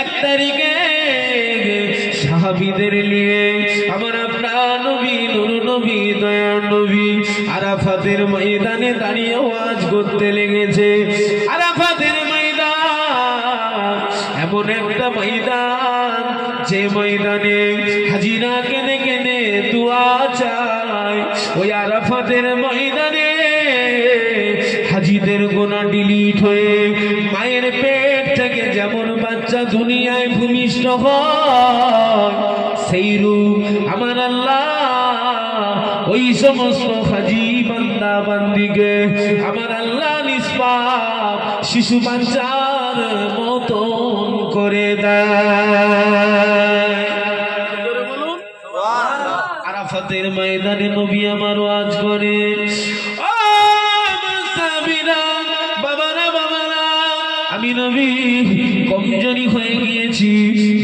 1 তারিখে সাহাবীদের নিয়ে আমার আপনার নবী নূর নবী দয়ার নবী আরাফাতের ময়দানে দাঁড়িয়ে ওয়াজ করতে লেগেছে। আরাফাতের ময়দান এমন একটা ময়দান যে ময়দানে হাজিরা কেনে কেনে দোয়া চায়। ওই আরাফাতের ময়দানে হাজিদের গোনা ডিলিট হয়ে মায়ের পেট থেকে যেমন বাচ্চা দুনিয়ায় ভূমিষ্ঠ হয় সেই রূপ আমার আল্লাহ ওই সমস্ত হাজি বান্দা বান্দিকে আমার আল্লাহ নিষ্পাপ শিশু বাচ্চার মতন করে দেয়। আরাফাতের ময়দানে নবী আমার ওয়াজ করে, আমি নবী কমজোরি হয়ে গিয়েছি,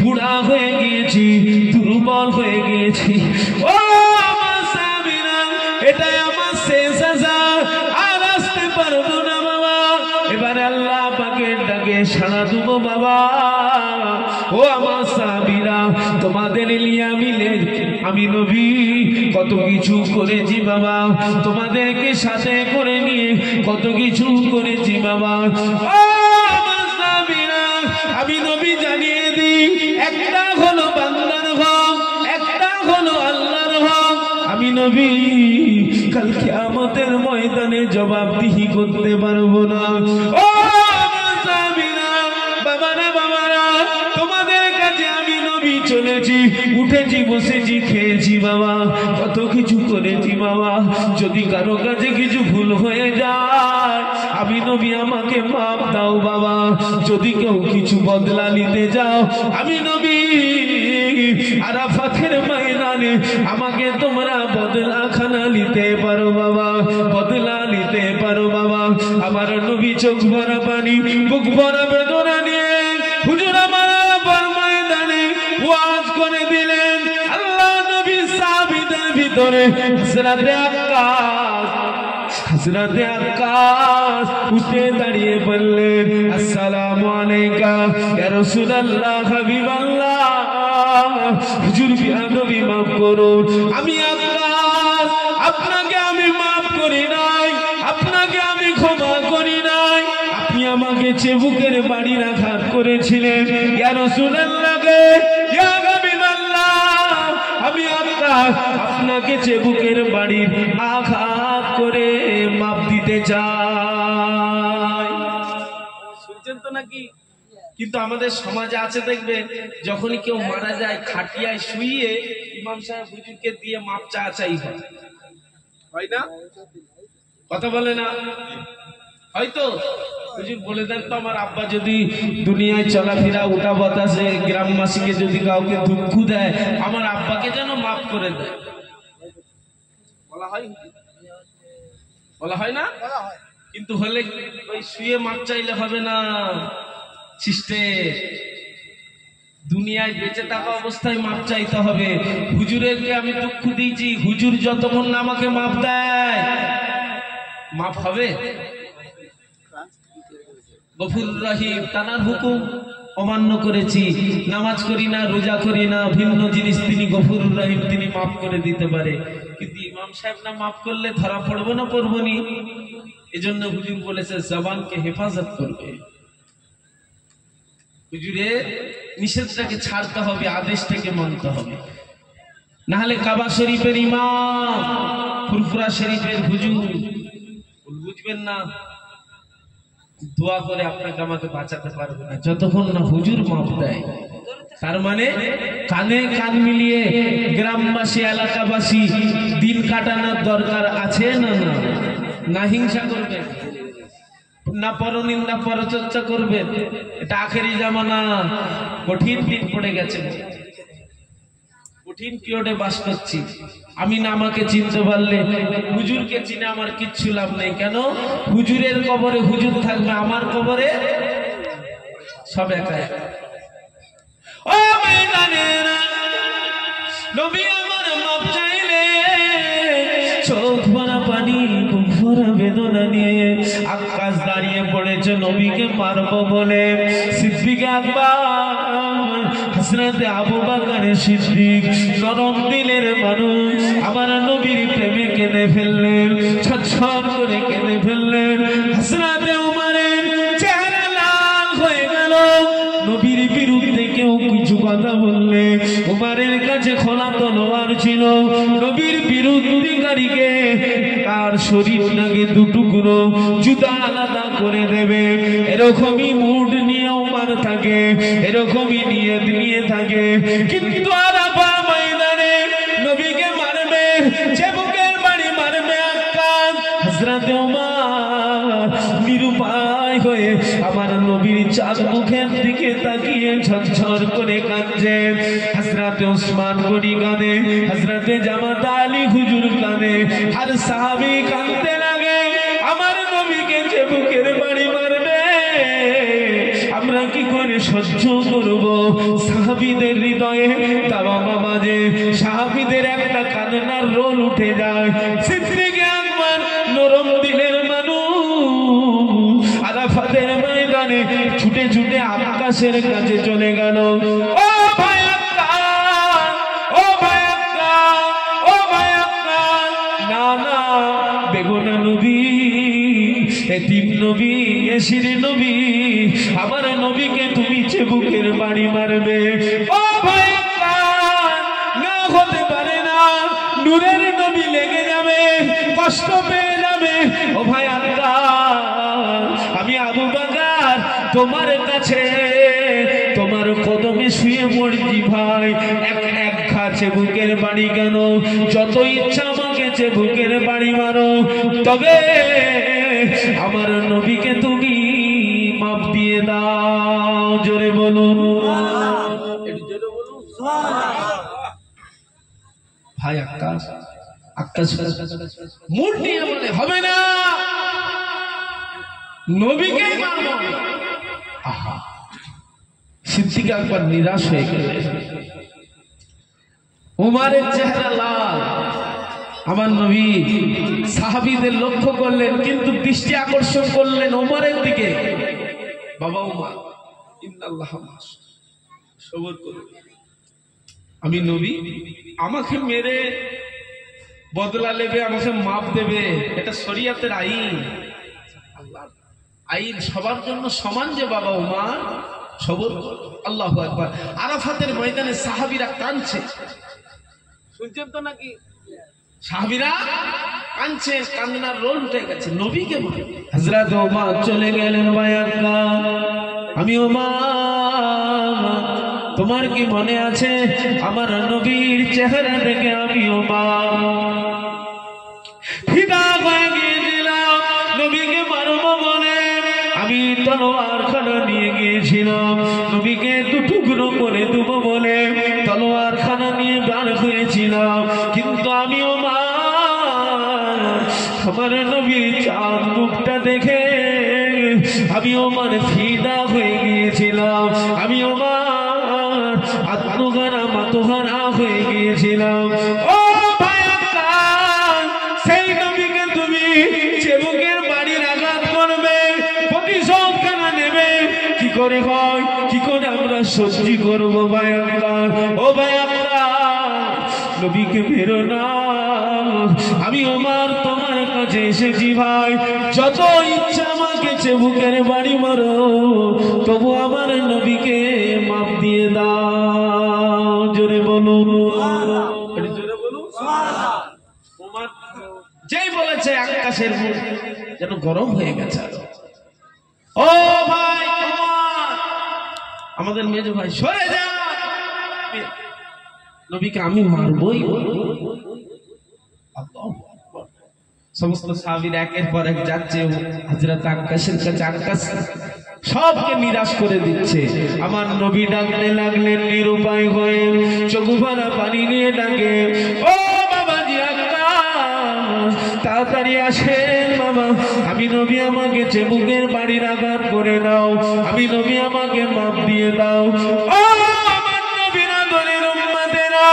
বুড়া হয়ে গিয়েছি, দুর্বল হয়ে গিয়েছি। ও আমার সাহাবীরা, এটাই আমার শেষ আশা, আর আসতে পারবো না বাবা। এবারে আল্লাহ পাকের ডাকে সাড়া দেবো বাবা। ও আমার সাহাবীরা, তোমাদের নিয়ে আমি নবী কত কিছু করেছি বাবা, তোমাদেরকে সাথে করে নিয়ে কত কিছু করেছি বাবা। আমি নবী জানিয়ে দিই, একটা হলো বান্দার হক, একটা হলো আল্লাহর হক। আমি নবী কাল কিয়ামতের ময়দানে জবাবদিহি করতে পারবো না। ও সাহাবীরা, বাবারা বাবারা, তোমাদের কাছে আমি নবী চলেছি, উঠেছি, বসেছি, খেয়েছি বাবা, কত কিছু করেছি বাবা। যদি কারো কাছে কিছু ভুল হয়ে যায় আমি নবী আমাকে মাফ দাও বাবা। যদি কেউ কিছু বদলা নিতে যাও আমি নবী আরাফাতের ময়দানে আমাকে তোমরা বদলা খানা নিতে পারো বাবা, বদলা নিতে পারো বাবা। আমার নবী চোখ ভরা পানি, বুক ভরা বেদনা নিয়ে হুজুর আমার ময়দানে ওয়াজ করে দিলেন। আল্লাহ নবী সাহাবীদের ভিতরে হযরতে আক্কাস উঠে দাঁড়িয়ে বললেন, আসসালামু আলাইকা ইয়া রাসূলুল্লাহ হাবিবাল্লাহ। হুজুর নবী মাফ করুন, আমি আক্কাস আপনাকে আমি মাফ করি নাই, আপনাকে আমি ক্ষমা করি নাই। আপনি আমাকে চেবুকের বাড়ির আঘাত করেছিলেন ইয়া রাসূলুল্লাহকে, ইয়া হাবিবাল্লাহ আমি আক্কাস আপনাকে চেবুকের বাড়ির আঘাত করে মাপ দিতে চাই। শুনছেন তো নাকি? কিন্তু আমাদের সমাজে আছে দেখবে, যখনই কেউ মারা যায় খাটিয়ায় শুইয়ে ইমাম সাহেব হুজুরকে দিয়ে মাপ চাই হয় না? কথা বলে না? হয়তো হুজুর বলে দেন তো, আমার আব্বা যদি দুনিয়ায় চলাফেরা উঠা বাতাসে গ্রামবাসীকে যদি কাউকে দুঃখ দেয় আমার আব্বাকে যেন মাফ করে দেয়। বলা হয়, বলা হয় না? কিন্তু হলে ওই শুয়ে মাপ চাইলে হবে না। সিস্টেম দুনিয়ায় বেঁচে থাকা অবস্থায় মাপ চাইতে হবে। হুজুরকে আমি দুঃখ দিয়েছি, হুজুর যতক্ষণ না আমাকে মাপ দেয় মাপ হবে? গফুর রহিম, তানার হুকুম অমান্য করেছি, নামাজ করি না, রোজা করি না, ভিন্ন জিনিস তিনি গফুর রহিম, তিনি মাফ করে দিতে পারে। কিন্তু ইমাম সাহেব না মাফ করলে ধরা পড়বো না, পড়বো নি? এজন্য হুজুর বলেছে জবানকে হেফাজত করবে। হুজুরের নিষেধটাকে ছাড়তে হবে, আদেশটাকে মানতে হবে। না হলে কাবা শরীফের ইমাম, ফুরফুরা শরীফের হুজুর বুঝবেন না, দোয়া করে আপনাকে আমাকে বাঁচাতে পারবে না যতক্ষণ না হুজুর মাপ দেয়। তার মানে কানে কান মিলিয়ে গ্রামবাসী এলাকাবাসী দিন কাটানোর দরকার আছে না? না, না হিংসা করবেন, না পরনিন্দা পরচর্চা করবেন। এটা আখেরি জামানা, কঠিন দিন পড়ে গেছে, কঠিন পিরিয়ডে বাস করছি। আমি না আমাকে চিনতে পারলে হুজুরকে চিনে আমার কিচ্ছু লাভ নেই। কেন? হুজুরের কবরে হুজুর থাকবে, আমার কবরে সব একা একা। ও ময়দানেরা, নবী আমার মাপ চাইলে চোখ ভরা পানি, বুক ভরা বেদনা নিয়ে আকাশ দাঁড়িয়ে পড়েছে নবীকে মারবো বলে। সিদ্দিক আকবর হযরতে আবু বকর সিদ্দিক নরম দিলের মানুষ আমার নবীর প্রেমে কেঁদে ফেললেন, ছটছট করে কেঁদে ফেললেন। হযরতে উমরের চেহারা লাল হয়ে গেল। নবীর বিরুদ্ধে কেউ কিছু কথা বললে উমরের কাছে খোলা তলোয়ার ছিল, নবীর বিরুদ্ধকারীকে তার শরীরটাকে দুটুকরো জুতা আলাদা করে দেবে, এরকমই মুড নিয়ে উমর থাকে, এরকমই নিয়ত নিয়ে থাকে। কিন্তু আরাফা ময়দানে নবীকে মারবে, চেবুকের বাড়ি মারবে আক্কাস। হযরতে উমর নিরুপায় হয়ে আমার নবীর চাঁদ মুখের দিকে তাকিয়ে ঝরঝর করে কাঁদছে। হযরতে ওসমান গনি কাঁদে, হযরতে জামাত আলী হুজুর কাঁদে, আর সাহাবী কাঁদতে লাগে আমার নবীকে চেবুকের বাড়ি মারবে, আমরা কি করে সহ্য করব? সাহাবীদের হৃদয়ে তাওবা বাজে, সাহাবীদের একটা কান্নার রোল উঠে যায়। সিদ্দিক আকবর নরম দিলের মানুষ আরাফাতের ময়দানে ছুটে ছুটে আকাশের কাছে চলে গেল। ও ভাই আক্কাস, ও ভাই আক্কাস, ও ভাই আক্কাস, না না, বেগুনা নবী, এতিম নবী, এসির নবী, আমার নবীকে তুমি চেবুকের বাড়ি মারবে। ও ভাই আক্কাস, না হতে পারে না, নূরের নবী লেগে যাবে, কষ্ট পেয়ে যাবে। ও ভাই আক্কাস, আমি আবু বকর তোমার কাছে তোমার কদমে শুয়ে পড়ছি ভাই, এক খা চেবুকের বাড়ি কেন, যত ইচ্ছা আমাকে চেবুকের বাড়ি মারো, তবে আমার নবীকে তুমি মাফ দিয়ে দাও। জোরে বলুন, ভাই আক্কাস, আক্কাস মুড নিয়ে বলে হবে না, নবীকে মারবো। আহা, সিদ্দিক আকবর নিরাশ হয়ে গেলেন। উমরের চেহারা লাল, আমার নবী সাহাবীদের লক্ষ্য করলেন, কিন্তু দৃষ্টি আকর্ষণ করলেন উমরের দিকে। বাবা উমর, ইন্নাল্লাহ মাস, সবর করুন, আমি নবী, আমাকে মেরে বদলা নেবে, আমাকে মাপ দেবে, এটা শরীয়তের আইন, আল্লাহর আইন সবার জন্য সমান যে বাবা উমর, সবর। আল্লাহু আকবার। আরাফাতের ময়দানে সাহাবীরা কাঁদছে, শুনছেন তো নাকি? সাহাবীরা কাঁদছে, কান্নার রোল উঠে গেছে, নবীকে মারে। হযরত ওমর চলে গেলেন, ভাই আক্কাস, আমি ওমর, তোমার কি মনে আছে আমার নবীর চেহারা দেখে আমি ওমর ফিদা হয়ে গিয়েছিলাম, নবীকে মারবো বলে আমি তলোয়ার খানা নিয়ে গিয়েছিলাম, নবীকে দুটুকরো করে দেবো বলে তলোয়ার খানা নিয়ে বার হয়েছিলাম, কিন্তু আমি আমার নবীর চাঁদ মুখটা দেখে আমি ওমর ফিদা হয়ে গিয়েছিলাম, আমি ওমর আত্মহারা মাতহারা হয়ে গিয়েছিলাম। ও ভাই আক্কাস, সেই নবীকে তুমি চেবুকের বাড়ির আঘাত করবে, প্রতিশোধ কেন নেবে? কি করে হয়, কি করে আমরা সহ্য করবো? ভাই আক্কাস, ও ভাই আক্কাস, নবীকে মেরো না, আমি ওমর তোমার কাছে এসেছি ভাই, যত ইচ্ছা আমাকে চেবুকের বাড়ি মারো, তবু আমার নবীকে মাফ দিয়ে দাও। জোরে বলুন, জোরে বলুন। ওমর যেই বলেছে আকাশের মুখ যেন গরম হয়ে গেছে। ও ভাই ওমর, আমাদের মেজো ভাই, সরে যা, নবীকে আমি মারবই। সমস্ত সাহাবীরা একের পর এক যাচ্ছে হযরত আক্কাসের কাছে, আক্কাস সবকে নিরাশ করে দিচ্ছে। আমার নবী ডাকতে লাগলেন নিরুপায় হয়ে, চোখ ভরা পানি নিয়ে ডাকে, ও বাবাজি আক্কাস, তাড়াতাড়ি আসেন বাবা, আমি নবী, আমাকে চেবুকের বাড়ির আঘাত করে দাও, আমি নবী, আমাকে মাফ দিয়ে দাও। ও আমার নবীর আদরের উম্মতেরা,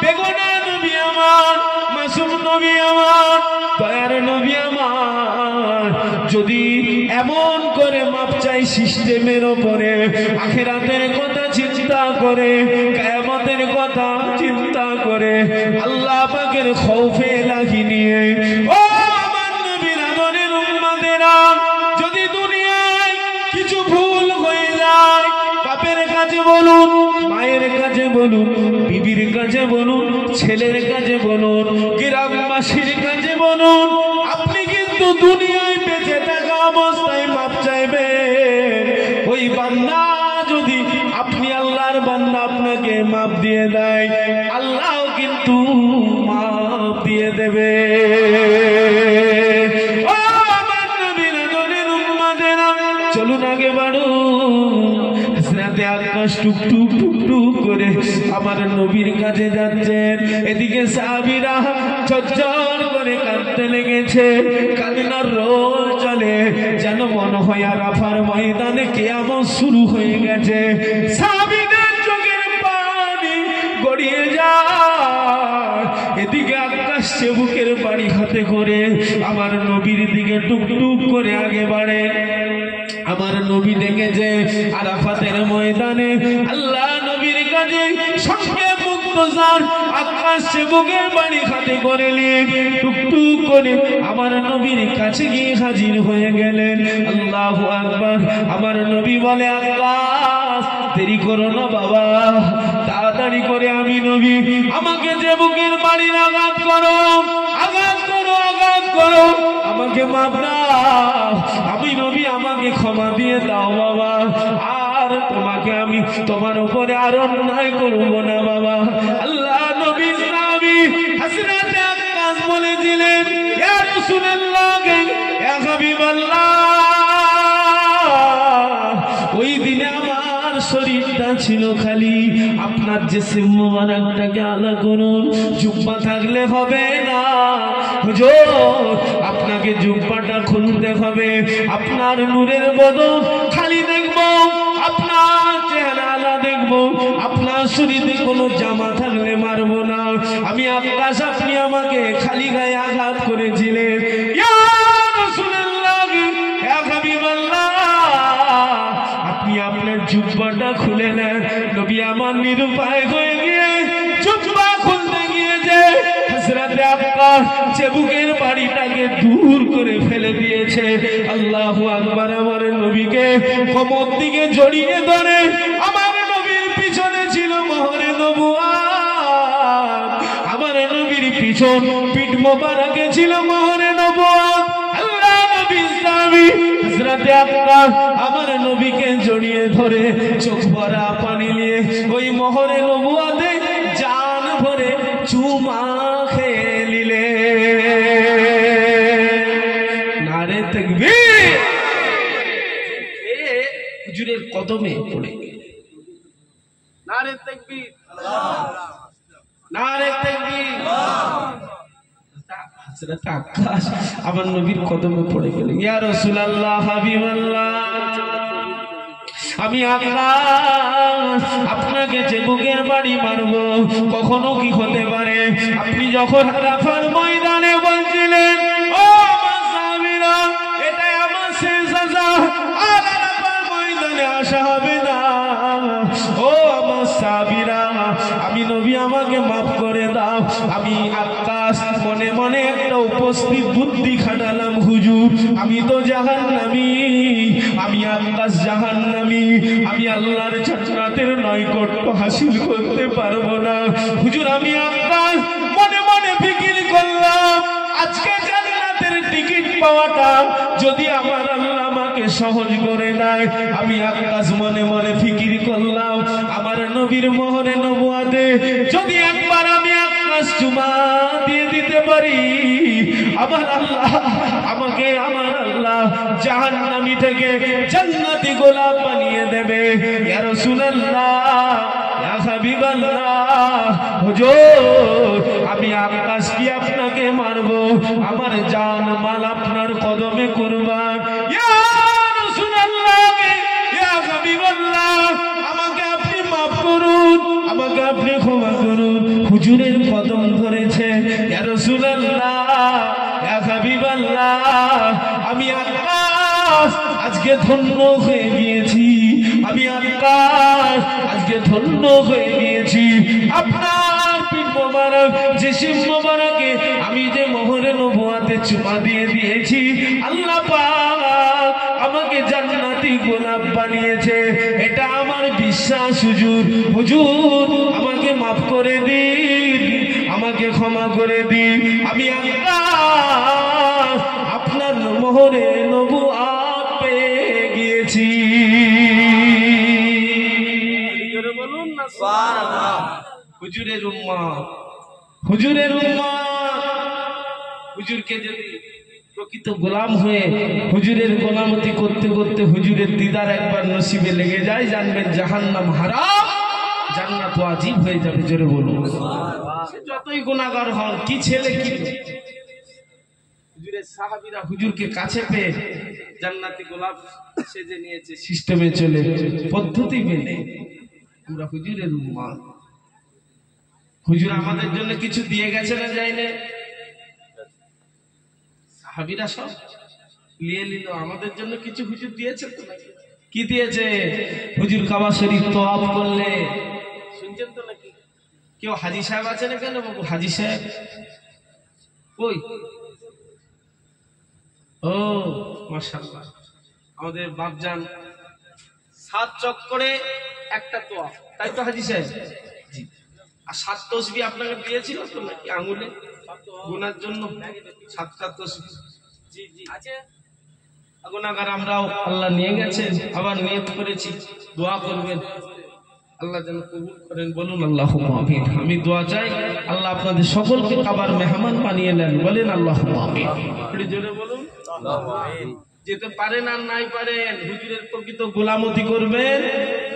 বেগুনা নবী আমার, মাসুম নবী আমার, দয়ার নবী আমার, যদি এমন করে মাপ চাই সিস্টেমের উপরে, আখিরাতের কথা চিন্তা করে, কিয়ামতের কথা চিন্তা করে, আল্লাহ পাকের খৌফে লাগি নিয়ে, ও আমার নবীর আদরের উম্মতেরা, যদি দুনিয়ায় কিছু ভুল হয়ে যায়, বাপের কাছে বলুন, মায়ের কাছে বলুন, বিবির কাছে বলুন, ছেলের কাছে বলুন, গ্রামবাসীর কাছে বলুন, আপনি কিন্তু দুনিয়ায় বেঁচে থাকা অবস্থায় মাপ চাইবেন। ওই বান্দা যদি আপনি আল্লাহর বান্দা আপনাকে মাপ দিয়ে দেয়, আল্লাহ কিন্তু মাপ দিয়ে দেবে। ও আমার নবীর আদরের উম্মতেরা, চলুন আগে বাড়ুন। রাতে আকাশ টুকটুক টুকটুক করে আমার নবীর কাছে যাচ্ছেন, এদিকে সাহাবীরা ঝরঝর করে কাঁদতে লেগেছে, কান্নার রোল চলে, যেন মনে হয় আরাফার ময়দানে কিয়ামত শুরু হয়ে গেছে। সাহাবীদের চোখের পানি গড়িয়ে যায়, এদিকে আকাশ বুকের বাড়ি হাতে করে আমার নবীর দিকে টুকটুক করে আগে বাড়ে। আমার নবী দেখেছে আরাফাতের ময়দানে আল্লাহ নবীর কাছে সঙ্গে মুক্তজার আকাশ বুকের বাড়ি হাতে করে নিয়ে টুকটুক করে আমার নবীর কাছে গিয়ে হাজির হয়ে গেলেন। আল্লাহু আকবার। আমার নবী বলে, আকাশ দেরি করো না বাবা, তাড়াতাড়ি করে আমি নবী আমাকে যে বুকের বাড়ির আঘাত করো, আঘাত করো, আঘাত করো, আমাকে মাফ দাও, আমি নবী আমাকে ক্ষমা দিয়ে দাও বাবা, আর তোমাকে আমি তোমার উপরে আর অন্যায় করবো না বাবা। আল্লাহ নবী সাহাবী হযরত আকাশ বলেছিলেন, ইয়া রাসূলুল্লাহ, ইয়া হাবিবাল্লাহ, ওই দিনে আমার শরীরটা ছিল খালি, আপনার জিসম মোবারকটাকে আলা করুন, জুব্বা থাকলে হবে না হুজুর, আপনাকে জুব্বাটা খুলতে হবে, আপনার নূরের বদন খালি দেখবো, আপনার চেহারা আলা দেখবো, আপনার শরীরে কোনো জামা থাকলে মারবো না। আমি আকাশ, আপনি আমাকে খালি গায়ে আঘাত করেছিলেন, ইয়া রাসূলুল্লাহ, ইয়া হাবিবাল্লাহ, আপনি আপনার জুব্বাটা খুলে নেন। নবী আমার নিরুপায় হয়ে গিয়ে জুব্বা খুলতে গিয়ে যে হযরত আকাশ বুকের বাড়িটাকে দূর করে ফেলে দিয়েছে। আল্লাহু আকবার। আমার নবীকে কোমর দিকে জড়িয়ে ধরে আমার নবীর পিছনে ছিল মোহরে নবুয়ত, আমার নবীর পিছন পিঠ মোবারকে ছিল মোহরে নবুয়ত। আল্লাহ নবী সাহাবী হযরত আকাশ আমার নবীকে জড়িয়ে ধরে চোখ ভরা পানি নিয়ে ওই মোহরে নবুয়তে জান ভরে চুমা খেয়ে নিলে। নারে তাকবীর। হুজুরের কদমে পড়ে নারে তাকবীর, নারে তাকবীর। হযরত আকাশ আমার নবীর কদমে পড়ে গেলেন, ইয়া রাসূলুল্লাহ, হাবিবাল্লাহ, আমি আকাশ আপনাকে যে বুকের বাড়ি মারবো, কখনো কি হতে পারে আপনি যখন আরাফার ময়দানে বলছিলেন, ও আমার সাহাবীরা, এটাই আমার শেষ আশা, আর আরাফার ময়দানে আসা হবে না। ও আমার সাহাবীরা, আমি নবী আমাকে মাফ করে দাও। আমি আকাশ মনে মনে একটা উপস্থিত বুদ্ধি খাটালাম, হুজুর আমি তো জাহান্নামী, আমি আকাশ জাহান্নামী, আমি আল্লাহর জান্নাতের নৈকট্য হাসিল করতে পারবো না। হুজুর আমি আকাশ মনে মনে ফিকির করলাম, আজকে জান্নাতের টিকিট পাওয়াটা যদি আমার আল্লাহ আমাকে সহজ করে দেয়। আমি আকাশ মনে মনে ফিকির করলাম, আমার নবীর মোহরে নবুয়তে যদি একবার আমি আকাশ চুমা দিয়ে দিতে পারি, আমার আল্লাহ আমাকে, আমার আল্লাহ জাহান্নামী থেকে জান্নাতি গোলাপ বানিয়ে দেবে। ইয়া রাসূলুল্লাহ, ইয়া হাবিবাল্লাহ, হুজুর আমি আকাশ কি আপনাকে মারবো, আমার জান মাল আপনার কদমে কুরবান। ইয়া রাসূলুল্লাহ, ইয়া হাবিবাল্লাহ, আমাকে আপনি মাফ করুন, আমাকে আপনি ক্ষমা করুন। হুজুরের কদম ধরেছে, ইয়া রাসূলুল্লাহ, ইয়া হাবিবাল্লাহ, আমি আকাশ আজকে ধন্য হয়ে গিয়েছি, আমি আকাশ আজকে ধন্য হয়ে গিয়েছি। আপনার পীর মোবারক জিসিম মোবারকে আমি যে মোহরে নবুয়াতে চুমা দিয়ে দিয়েছি, আল্লাহ পাক আমাকে জান্নাতি গোলাপ বানিয়েছে, এটা আমার বিশ্বাস। হুজুর হুজুর আমাকে মাফ করে দিন, আমাকে ক্ষমা করে দিন। আমি আল্লাহ আপনার মোহরে নবুয়াত পেয়ে গিয়েছি। বলুন না সুবহানাল্লাহ। হুজুরের উম্মত, হুজুরের উম্মত, হুজুরকে যদি প্রকৃত গোলাম হয়ে হুজুরের গোলামতি করতে করতে হুজুরের দিদার একবার নসিবে লেগে যায়, জানবেন জাহান্নাম হারাম, জান্নাত ওয়াজিব হয়ে যাবে। জোরে বলুন। সে যতই গুনাহগার হন, কি ছেলে কি হুজুরের সাহাবীরা হুজুরকে কাছে পেয়ে জান্নাতি গোলাপ সেজে নিয়েছে, সিস্টেমে চলে, পদ্ধতি মেনে। আমরা হুজুরের উম্মত, হুজুর আমাদের জন্য কিছু দিয়ে গেছে না যায়নি? সাহাবীরা সব নিয়ে নিল, আমাদের জন্য কিছু হুজুর দিয়েছে তো নাকি? কি দিয়েছে? হুজুর কাবা শরীফ তওয়াফ করলে, শুনছেন তো নাকি? কেউ হাজী সাহেব আছে না কেন বাবু? হাজী সাহেব কই? ও মাশাআল্লাহ, আমাদের বাপজান 7 চক্করে একটা তওয়াফ, তাই তো হাজী সাহেব? জি। আর 7 তাসবিহ আপনাকে দিয়েছিল তো নাকি আঙ্গুলে গুনার জন্য? 7টা তাসবিহ জি জি আছে। গুনাহগার আমরাও, আল্লাহ নিয়ে গেছেন, আবার নিয়ত করেছি দোয়া করবেন, আল্লাহ যেন কবুল করেন। বলুন আল্লাহুম্মা আমিন। আমি দোয়া চাই আল্লাহ আপনাদের সকলকে কাবার মেহমান বানিয়ে নেন। বলেন আল্লাহুম্মা আমিন। একটু জোরে বলুন আল্লাহুম্মা আমিন। যেতে পারেন আর নাই পারেন, হুজুরের প্রকৃত গোলামতি করবেন,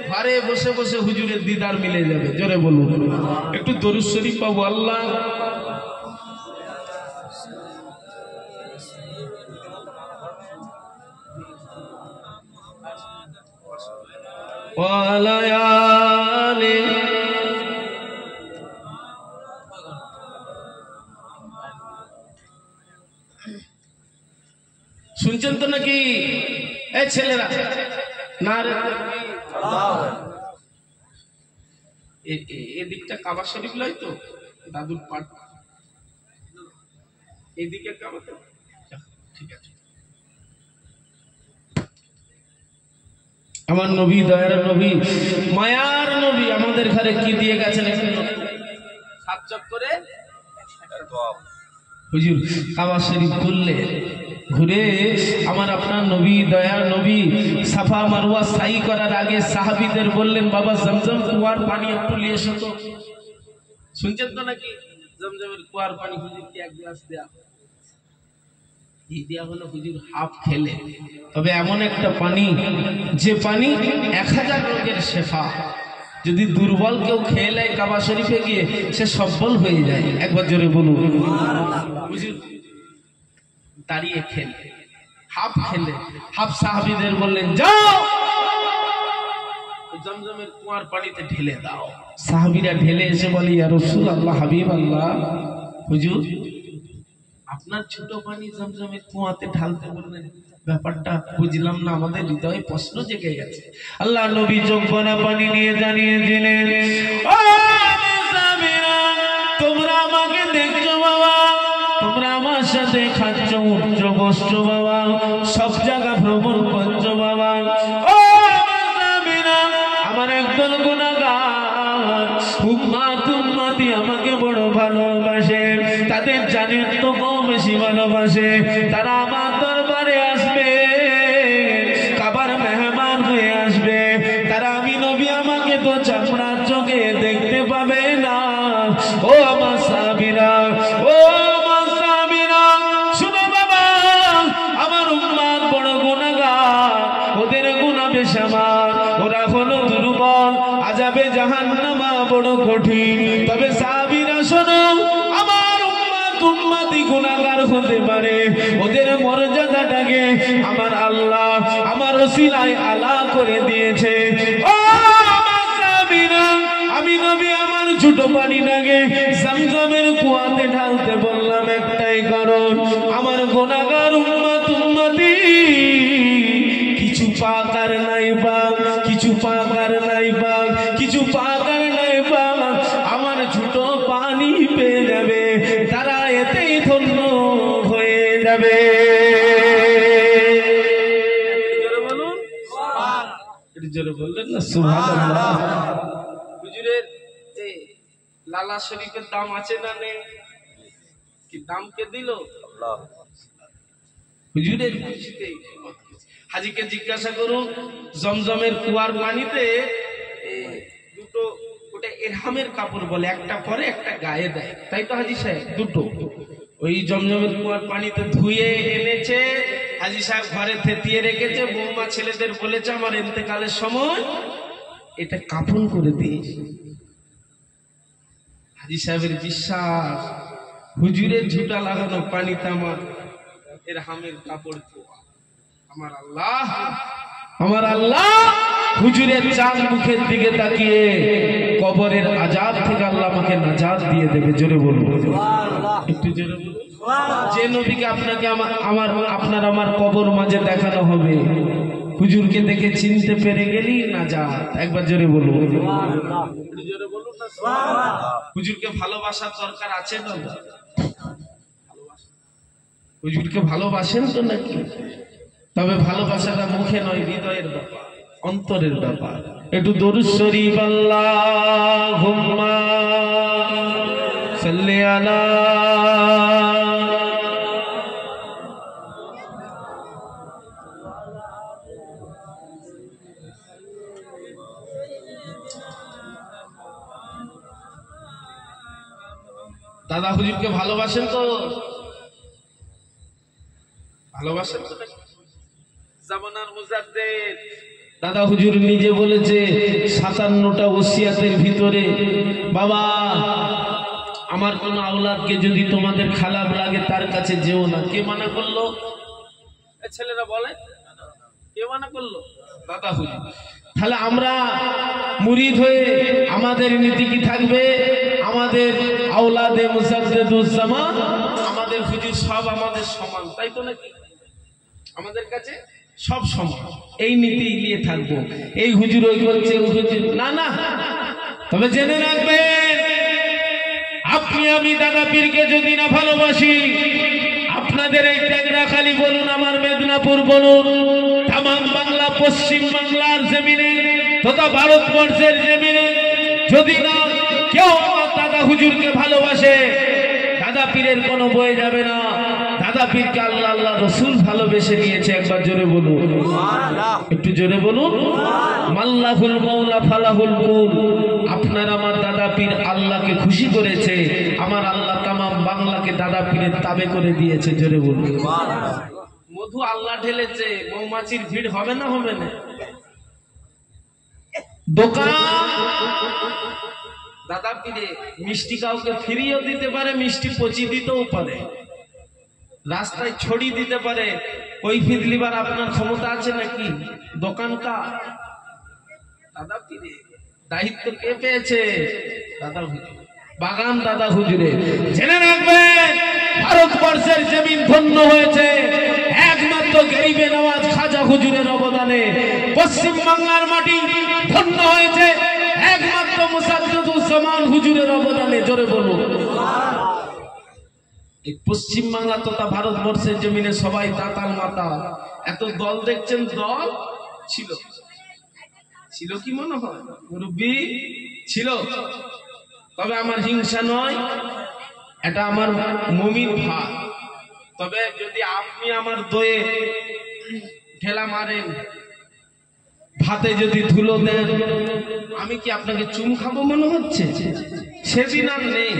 ঘরে বসে বসে হুজুরের দিদার মিলে যাবে। জোরে বলুন। একটু দরুদ শরীফ পাবো। আল্লাহ ওয়ালায়ালি। শুনছেন তো নাকি এই ছেলেরা? না রে, এদিকটা কাবা শরীফ লয় তো, দাদুর পাট এদিকে কাবা। ঠিক আছে। আমার নবী, দয়ার নবী, মায়ার নবী আমাদের ঘরে কি দিয়ে গেছেন? 7 চক্করে হুজুর কাবা শরীফ করলে ঘুরে আমার আপনার নবী, দয়ার নবী সাফা মারওয়া সাই করার আগে সাহাবীদের বললেন, বাবা জমজম কুয়ার পানি একটু নিয়ে এসো তো। শুনছেন তো নাকি? জমজমের কুয়ার পানি হুজুরকে 1 গ্লাস দেয়া, এই দেয়া হলো হুজুর হাফ খেলে। তবে এমন একটা পানি, যে পানি 1000 রোগের শেফা। যদি দুর্বল কেউ খেয়ে নেয় কাবা শরীফে গিয়ে, সে সবল হয়ে যায়। একবার জোরে বলুন। হুজুর দাঁড়িয়ে খেলে, হাফ খেলে, হাফ সাহাবীদের বললেন, যাও জমজমের কুয়ার পানিতে ঢেলে দাও। সাহাবীরা ঢেলে এসে বলে, ইয়া রাসূলুল্লাহ, হাবিবাল্লাহ, হুজুর আপনার ছোট পানি জমজমের কুয়াতে ঢালতে বললেন, ব্যাপারটা বুঝলাম না, আমাদের হৃদয়ে প্রশ্ন জেগে গেছে। আল্লাহ নবী যৌবনা পানি নিয়ে জানিয়ে দিলেন, ও সাহাবীরা, তোমরা আমাকে দেখছো বাবা, তোমরা আমার সাথে খাচ্ছ, উঠছো, বসছো বাবা, সব জায়গা ভ্রমণ করছো বাবা। ও সাহাবীরা, আমার একদল গুনাহগার উম্মতি আমাকে বড় ভালোবাসে, তাদের জানের তো কম বেশি ভালোবাসে, তারা আমার দরবারে আসবে, কাবার মেহমান হয়ে আসবে, তারা আমি নবী আমাকে তো চামড়ার চোখে দেখতে পাবে না। ও আমার সাহাবীরা, ও আমার সাহাবীরা, শুনো বাবা, আমার উম্মত বড় গুনাহগার, ওদের গুনাহ বেশ আমার, ওরা হলো দুর্বল, আযাবে জাহান্নামা বড় কঠিন। তবে সাহাবীরা শোনো, আমার উম্মতি গুনাহগার হতে পারে, ওদের মর্যাদাটাকে আমার আল্লাহ আমার ওসিলায় আলা করে দিয়েছে। ও আমার সাহাবীরা, আমি নবী আমার ছোট পানিটাকে জমজমের কুয়াতে ঢালতে বললাম একটাই কারণ, আমার গুনাহগার উম্মতি কিছু পাকার নাই বাগ, কিছু পাকার নাই বাগ, কিছু পাকার নাই বাগ, আমার ছোট পানি পেয়ে যাবে, তারা এতেই ধন্য হয়ে যাবে। জোরে বললেন না সুবহানাল্লাহ। হুজুরের লালা শরীফের দাম আছে না নেই? কি দাম কে দিল? আল্লাহ। হুজুরের হাজিকে জিজ্ঞাসা করুন, জমজমের কুয়ার পানিতে দুটো, ওটা ইরহামের কাপড় বলে, একটা পরে একটা গায়ে দেয়, তাই তো হাজি সাহেব? দুটো ওই জমজমের কুয়ার পানিতে ধুয়ে এনেছে, হাজি সাহেব ঘরে থেতিয়ে রেখেছে, বৌমা ছেলেদের বলেছে আমার ইন্তেকালের সময় এটা কাফন করে দিস। হাজি সাহেবের বিশ্বাস, হুজুরের ঝুটা লাগানো পানিতে আমার ইরহামের কাপড় ধোয়া। আমার আল্লাহ, আমার আল্লাহ হুজুরের চাঁদ মুখের দিকে তাকিয়ে কবরের আযাব থেকে আল্লাহ আমাকে নাজাত দিয়ে দেবে। জোরে বলবো সুবহানাল্লাহ, একটু জোরে বলুন সুবহানাল্লাহ। যে নবীকে আপনাকে আপনার আমার কবর মাঝে দেখানো হবে, হুজুরকে দেখে চিনতে পেরে গেলি নাজাত। একবার জোরে বলুন সুবহানাল্লাহ, একটু জোরে বলুন না সুবহানাল্লাহ। হুজুরকে ভালোবাসার দরকার আছে না? হুজুরকে ভালোবাসেন তো নাকি? তবে ভালোবাসাটা মুখে নয়, হৃদয়ের ব্যাপার, অন্তরের ব্যাপার। একটু দরুদ শরীফ আল্লাহুম্মা সাল্লি আলা। দাদা হুজুরকে ভালোবাসেন তো? ভালোবাসেন তো নাকি? জামানার মুজাদ্দেদ দাদা হুজুর নিজে বলেছে 57টা ওসিয়াতের ভিতরে, বাবা আমার কোন আওলাদকে যদি তোমাদের খারাপ লাগে তার কাছে যেও না। কে মানা করলো? ছেলেরা বলে, কে মানা করলো? দাদা হুজুর। তাহলে আমরা মুরিদ হয়ে আমাদের নীতি কি থাকবে? আমাদের আওলাদে মুজাদ্দেদুজ্জামান, আমাদের হুজুর সব আমাদের সমান, তাই তো নাকি? আমাদের কাছে সব সমান, এই নীতি নিয়ে থাকবো। এই হুজুর ওই বলছে, না না। তবে জেনে রাখবেন, আপনি আমি দাদা পীরকে যদি না ভালোবাসি, আপনাদের এই টেকরাখালী বলুন, আমার মেদিনীপুর বলুন, তাম বাংলা, পশ্চিম বাংলার জমিনে তথা ভারতবর্ষের জমিনে যদি না কেউ আমার দাদা হুজুরকে ভালোবাসে, দাদা পীরের কোনো বয়ে যাবে না। দাদা পীরকে আল্লাহ আল্লাহ রসুল ভালোবেসে নিয়েছে। একবার জোরে বলুন সুবহানাল্লাহ, একটু জোরে বলুন মাল্লাহুল মাওলা ফালাহুল কুল। আপনার আমার দাদা পীর আল্লাহকে খুশি করেছে, আমার আল্লাহ তামাম বাংলাকে দাদা পীরের তাবে করে দিয়েছে। জোরে বলুন সুবহানাল্লাহ। মধু আল্লাহ ঢেলেছে, মৌমাছির ভিড় হবে না? হবে না? দোকান দাদা পীরে মিষ্টি কাউকে ফিরিয়েও দিতে পারে, মিষ্টি পচিয়ে দিতেও পারে, রাস্তায় ছড়িয়ে দিতে পারে। ওই ফিরলিবার আপনার ক্ষমতা আছে নাকি? দোকানটা দাদা পীরে, দায়িত্ব কে পেয়েছে? দাদা হুজুর, বাগান দাদা হুজুরে। জেনে রাখবেন, ভারতবর্ষের জমিন ধন্য হয়েছে একমাত্র গরিবে নওয়াজ খাজা হুজুরের অবদানে। পশ্চিম বাংলার মাটি ধন্য হয়েছে একমাত্র মুজাদ্দেদুজ্জামান হুজুরের অবদানে। জোরে বলুন সুবহানাল্লাহ। এই পশ্চিম বাংলা তথা ভারতবর্ষের জমিনে সবাই দাতাল মাতা। এত দল দেখছেন, দল ছিল, ছিল কি মনে হয় মুরব্বী? ছিল। তবে আমার হিংসা নয়, এটা আমার মুমিন ভাই। তবে যদি আপনি আমার দয়ে ঠেলা মারেন, ভাতে যদি ধুলো দেন, আমি কি আপনাকে চুম খাবো মনে হচ্ছে? সেদিন আর নেই,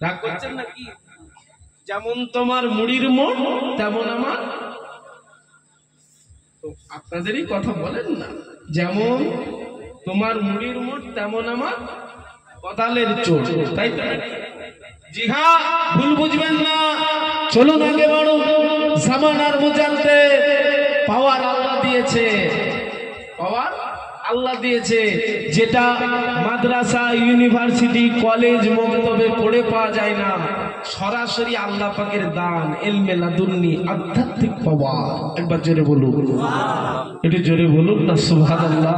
রাগ করছেন নাকি? যেমন তোমার মুড়ির মোড় তেমন আমার, তো আপনাদেরই কথা বলেন না, যেমন তোমার মুড়ির মোড় তেমন আমার কদালের চোট, তাই তো? জি হ্যাঁ, ভুল বুঝবেন না। চলুন আগে বড় জামানার মুজাদ্দেদ, পাওয়ার আল্লাহ দিয়েছে, পাওয়ার আল্লাহ দিয়েছে, যেটা মাদ্রাসা, ইউনিভার্সিটি, কলেজ, মক্তবে পড়ে পাওয়া যায় না, সরাসরি আল্লাহ পাকের দান, ইলমে লাদুন্নি, আধ্যাত্মিক পাওয়ার। একবার জোরে বলুন, একটু জোরে বলুন না সুবহানাল্লাহ।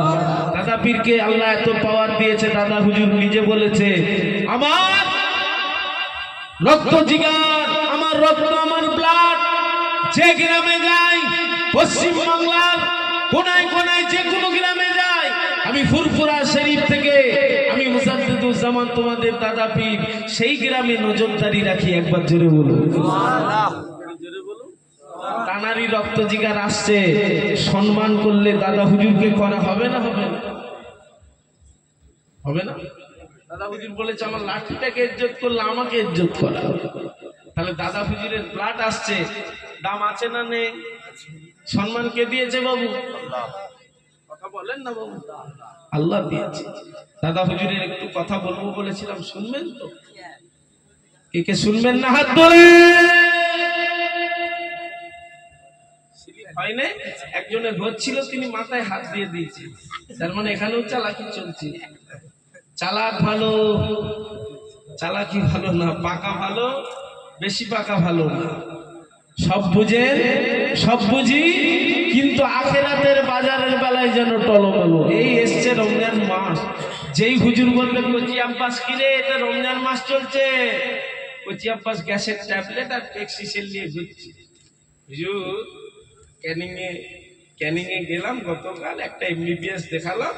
দাদা পীরকে আল্লাহ এত পাওয়ার দিয়েছে, দাদা হুজুর নিজে বলেছে, আমার রক্ত জিগার, আমার রক্ত, আমার ব্লাড, যে গ্রামে যাই, পশ্চিম বাংলার কোনায় কোনায় যে কোনো গ্রামে যাই, আমি ফুরফুরা শরীফ থেকে আমি মুসাদ্দিদুজ্জামান তোমাদের দাদা পীর সেই গ্রামে নজরদারি রাখি। একবার জোরে বলুন সুবহানাল্লাহ। জোরে বলুন। তানারি রক্ত জিগার আসছে, সম্মান করলে দাদা হুজুরকে করা হবে না? হবে না? হবে না? দাদা হুজুর বলেছে, আমার লাঠিটাকে ইজ্জত করলে আমাকে ইজ্জত করা হবে। তাহলে দাদা হুজুরের ব্লাড আসছে, দাম আছে না নেই? সম্মান কে দিয়েছে বাবু? কথা বলেন না বাবু। আল্লাহ দিয়েছে। দাদা হুজুরের একটু কথা বলবো বলেছিলাম, শুনবেন তো? কে কে শুনবেন না হাত ধরে? হয় না? একজনের হচ্ছিল, তিনি মাথায় হাত দিয়ে দিয়েছে, তার মানে এখানেও চালাকি চলছে। চালাক ভালো, চালাকি ভালো না, পাকা ভালো, বেশি পাকা ভালো না। সব বুঝে, সব বুঝি, কিন্তু আখেরাতের বাজারের বেলায় যেন টলমলো। এই এসছে রমজান মাস, যেই হুজুর বলবে কচি আব্বাস কিরে এটা রমজান মাস চলছে, কচি আব্বাস গ্যাসের ট্যাবলেট আর পেক্সিসেল নিয়ে ঘুরছে। হুজুর ক্যানিং এ গেলাম গতকাল, একটা এমবিবিএস দেখালাম,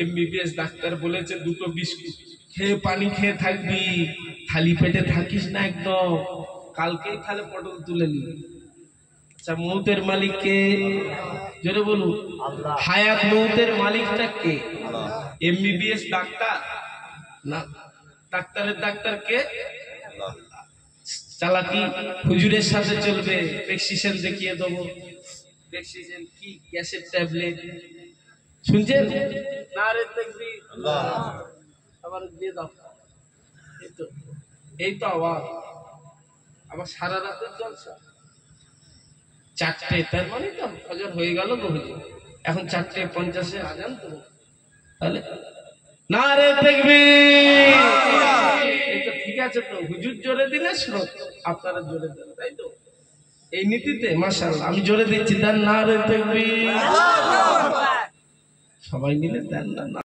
এমবিবিএস ডাক্তার বলেছে দুটো বিস্কুট খেয়ে পানি খেয়ে থাকবি, খালি পেটে থাকিস না একদম, কালকেই তাহলে পটল তুলে নিবি। আচ্ছা, মৌতের মালিক কে? জোরে বলুন। হায়াত মৌতের মালিকটা কে? এমবিবিএস ডাক্তার না, ডাক্তারের ডাক্তার কে? চালাকি হুজুরের সাথে চলবে, প্রেসক্রিপশন দেখিয়ে দেবো। প্রেসক্রিপশন কি? গ্যাসের ট্যাবলেট। শুনছেন? নারে তাকবীর, আবার দিয়ে দাও। এই তো আওয়াজ। আবার সারা রাতের জলসা। 4টে, তার মানে তো ফজর হয়ে গেল তো হুজুর, এখন 4:50 আজান তো, তাহলে নারে তাকবীর। এই তো ঠিক আছে তো, হুজুর জোরে দিলে শ্রোত, আপনারা জোরে দেন, তাই তো? এই নীতিতে মাশাআল্লাহ। আমি জোরে দিচ্ছি, দেন নারে তাকবীর। সবাই মিলে দেন না।